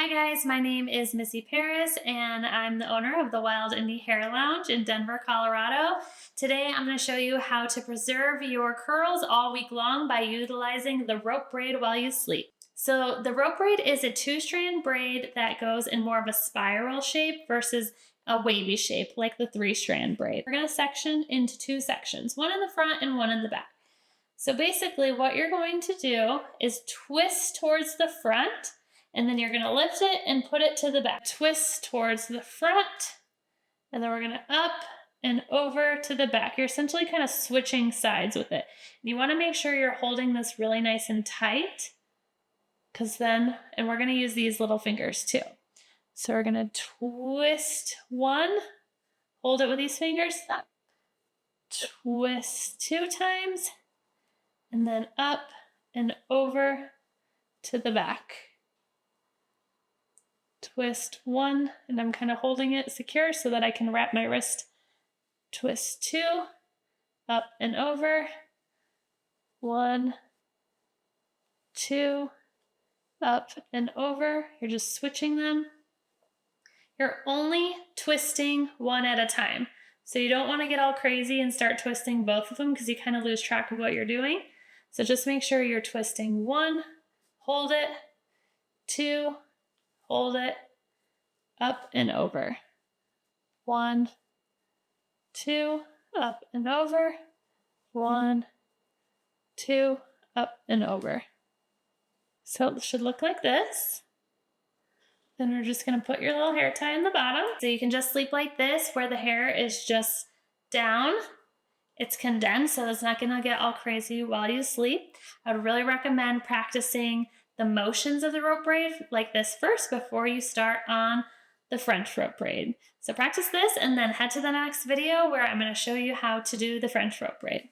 Hi guys, my name is Missy Paris and I'm the owner of the Wild Indie Hair Lounge in Denver, Colorado. Today I'm going to show you how to preserve your curls all week long by utilizing the rope braid while you sleep. So the rope braid is a 2-strand braid that goes in more of a spiral shape versus a wavy shape like the 3-strand braid. We're going to section into 2 sections, one in the front and one in the back. So basically what you're going to do is twist towards the front, and then you're going to lift it and put it to the back. Twist towards the front, and then we're going to up and over to the back. You're essentially kind of switching sides with it. And you want to make sure you're holding this really nice and tight, because then, and we're going to use these little fingers too. So we're going to twist one, hold it with these fingers, up, twist 2 times, and then up and over to the back. Twist 1, and I'm kind of holding it secure so that I can wrap my wrist. Twist 2, up and over. 1, 2, up and over. You're just switching them. You're only twisting one at a time. So you don't want to get all crazy and start twisting both of them because you kind of lose track of what you're doing. So just make sure you're twisting 1, hold it, 2, hold it, up and over. 1, 2, up and over. 1, 2, up and over. So it should look like this. Then we're just going to put your little hair tie in the bottom. So you can just sleep like this where the hair is just down. It's condensed, so it's not going to get all crazy while you sleep. I would really recommend practicing the motions of the rope braid like this first before you start on the French rope braid. So practice this and then head to the next video where I'm going to show you how to do the French rope braid.